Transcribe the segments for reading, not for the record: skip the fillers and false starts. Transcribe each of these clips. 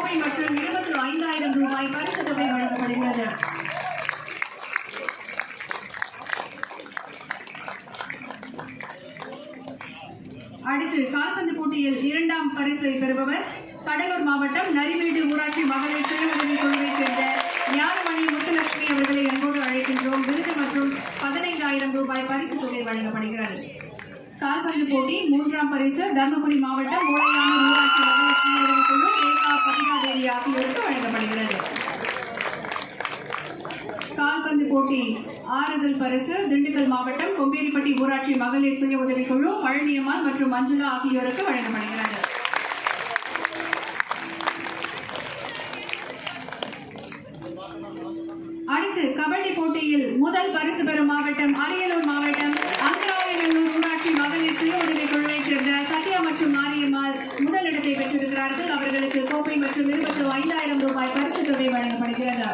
கோப்பை மற்றும் 25,000 ரூபாய் பரிசு தொகை வழங்கப்படுகிறது. அடுத்து கால்பந்து போட்டியில் 2ஆம் பரிசை பெறுபவர் கடலூர் மாவட்டம் நரிமேடு ஊராட்சி மகளிர் சுய உதவி குழுவைச் சேர்ந்த ஞானமணி முத்துலட்சுமி அவர்களை அன்போடு அழைக்கின்றோம். விருது மற்றும் 15,000 ரூபாய் பரிசு தொகை வழங்கப்படுகிறது. கால்பந்து போட்டி 3ஆம் பரிசு தர்மபுரி மாவட்டம் மூளையானூர் ஊராட்சி மகளிர் சுய உதவி குழு ரேகா பதிகாதேவி ஆகியோருக்கு வழங்கப்படுகிறது. கால்பந்து போட்டி ஆறுதல் பரிசு திண்டுக்கல் மாவட்டம் கொம்பேரிப்பட்டி ஊராட்சி மகளிர் சுய உதவிக்குழு பழனியம்மாள் மற்றும் மஞ்சுளா ஆகியோருக்கு வழங்கப்படுகிறது. அடுத்து கபடி போட்டியில் முதல் பரிசு பெறும் மாவட்டம் அரியலூர் மாவட்டம் அங்கராயநல்லூர் ஊராட்சி மகளிர் சுய உதவிக்குழுவைச் சேர்ந்த சத்யா மற்றும் மாரியம்மாள் முதலிடத்தை பெற்றிருக்கிறார்கள். அவர்களுக்கு கோப்பை மற்றும் 25,000 ரூபாய் பரிசு தொகை வழங்கப்படுகிறது.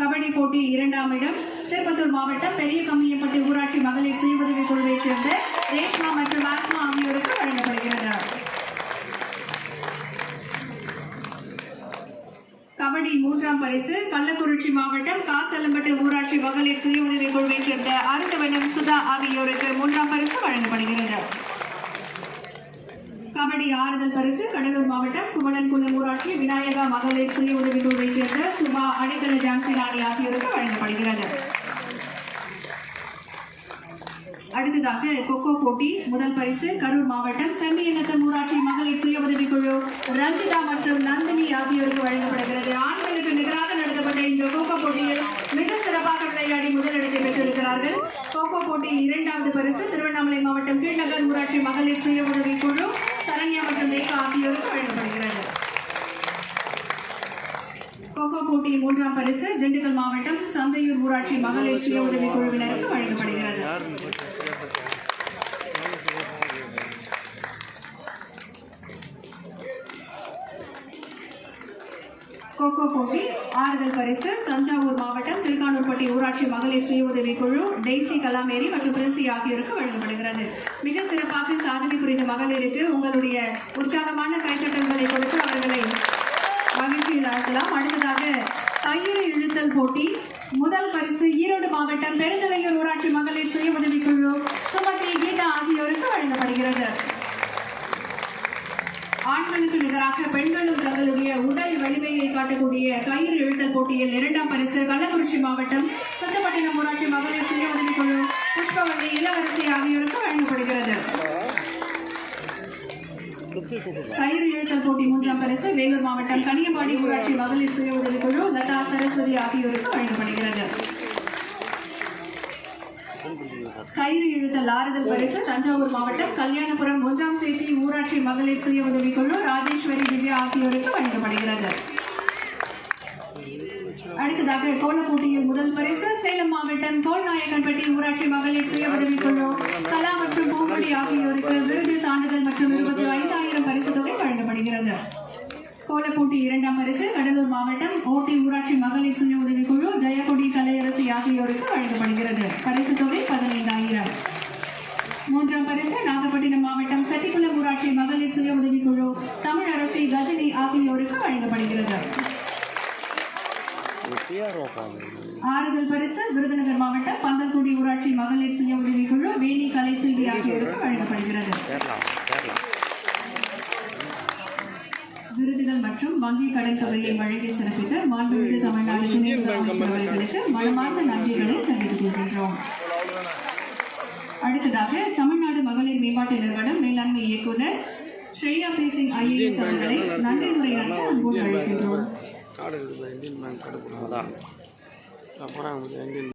கபடி போட்டி 2ஆம் இடம் திருப்பத்தூர் மாவட்டம் பெரிய கம்மியப்பட்டி ஊராட்சி மகளிர் சுய உதவி குழுவைச் சேர்ந்த ரேஷ்மா மற்றும் ஆஸ்மா ஆகியோருக்கு வழங்கப்படுகிறது. கபடி 3ஆம் பரிசு கள்ளக்குறிச்சி மாவட்டம் காசலம்பட்டு ஊராட்சி மகளிர் சுய உதவி குழுவைச் சேர்ந்த அருந்தவனம் சுதா ஆகியோருக்கு 3ஆம் பரிசு வழங்கப்படுகிறது. கபடி ஆறுதல் பரிசு கடலூர் மாவட்டம் குமலன்குளம் ஊராட்சி விநாயகா மகளிர் சுய உதவி குழுவைச் சேர்ந்த சுபா அடிக்கல ஜான்சி ராணி ஆகியோருக்கு வழங்கப்படுகிறது. அடுத்ததாக கொக்கோ போட்டி முதல் பரிசு கரூர் மாவட்டம் செம்மியநத்தம் ஊராட்சி மகளிர் சுய உதவி குழு ரஞ்சிதா மற்றும் நந்தினி ஆகியோருக்கு வழங்கப்படுகிறது. ஆண்களுக்கு நிகராக நடத்தப்பட்ட இந்த கோகோ போட்டியில் மிக சிறப்பாக விளையாடி முதலிடத்தை பெற்றிருக்கிறார்கள். கோகோ போட்டி 2வது பரிசு திருவண்ணாமலை மாவட்டம் கீழ்நகர் ஊராட்சி மகளிர் சுய உதவி குழு சரண்யா மற்றும் ரேகா ஆகியோருக்கு வழங்கப்படுகிறது. கோகோ போட்டி 3ஆம் பரிசு திண்டுக்கல் மாவட்டம் சந்தையூர் ஊராட்சி மகளிர் சுய உதவி குழுவினருக்கு வழங்கப்படுகிறது. கோகோ போட்டி ஆறுதல் பரிசு தஞ்சாவூர் மாவட்டம் திருக்கானூர்பட்டி ஊராட்சி மகளிர் சுய உதவி குழு டெய்சி கலாமேரி மற்றும் பிரின்சி ஆகியோருக்கு வழங்கப்படுகிறது. மிக சிறப்பாக சாதனை புரிந்த மகளிருக்கு உங்களுடைய உற்சாகமான கைத்தட்டல்களை கொடுத்து அவர்களை மகிழ்ச்சியில் ஆழ்த்தலாம். அடுத்ததாக கயிறு இழுத்தல் போட்டி முதல் பரிசு ஈரோடு மாவட்டம் பெருந்தலையூர் ஊராட்சி மகளிர் சுய உதவி குழு சுமதி கீதா ஆகியோருக்கு வழங்கப்படுகிறது. ஆண்களுக்கு நிகராக பெண்களும் தங்களுடைய உடல் வலிமையை காட்டக்கூடிய கயிறு இழுத்தல் போட்டியில் 2ஆம் பரிசு கள்ளக்குறிச்சி மாவட்டம் சுத்தப்பட்டினம் ஊராட்சி மகளிர் சுய உதவி குழு புஷ்பவள்ளி இளவரசி ஆகியோருக்கு வழங்கப்படுகிறது. கயிறு இழுத்தல் போட்டி 3ஆம் பரிசு வேலூர் மாவட்டம் கனியம்பாடி ஊராட்சி மகளிர் சுய உதவி குழு லதா சரஸ்வதி ஆகியோருக்கு வழங்கப்படுகிறது. கயிறு இழுத்தல் ஆறுதல் பரிசு தஞ்சாவூர் மாவட்டம் கல்யாணபுரம் 1ஆம் சேத்தி ஊராட்சி மகளிர் சுய உதவி குழு ராஜேஸ்வரி திவ்யா ஆகியோருக்கு வழங்கப்படுகிறது. அடுத்ததாக கோல போட்டியில் முதல் பரிசு சேலம் மாவட்டம் கோல்நாயக்கன்பட்டி ஊராட்சி மகளிர் சுய உதவி குழு கலா மற்றும் பூங்கொடி ஆகியோருக்கு விருது சான்றிதழ் மற்றும் 25,000 பரிசு தொகை வழங்கப்படுகிறது. கோலப்போட்டி 2ஆம் பரிசு கடலூர் மாவட்டம் ஓட்டி ஊராட்சி மகளிர் சுய உதவி குழு ஜெயக்கொடி கலையரசி ஆகியோருக்கு வழங்கப்படுகிறது. பரிசு தொகை 15,000. 3ஆம் பரிசு நாகப்பட்டினம் மாவட்டம் செட்டிக்குளம் ஊராட்சி மகளிர் சுய உதவி குழு தமிழரசி கஜினி ஆகியோருக்கு வழங்கப்படுகிறது. ஆறுதல் பரிசு விருதுநகர் மாவட்டம் பந்தல்குடி ஊராட்சி மகளிர் சுய உதவி குழு வேணி கலைச்செல்வி ஆகியோருக்கு வழங்கப்படுகிறது. விருதுகள் மற்றும் வங்கி கடன் தொகையை வழங்கி சிறப்பித்த மாண்புமிகு தமிழ்நாடு துணை முதலமைச்சர் அவர்களுக்கு மனமார்ந்த நன்றிகளை தெரிவித்துக் கொள்கின்றோம். அடுத்ததாக தமிழ்நாடு மகளிர் மேம்பாட்டு நிறுவனம் மேலாண்மை இயக்குநர் ஸ்ரேயா பேசிங் IAS அவர்களை நன்றி உரையாற்ற அன்போடு அழைக்கின்றோம்.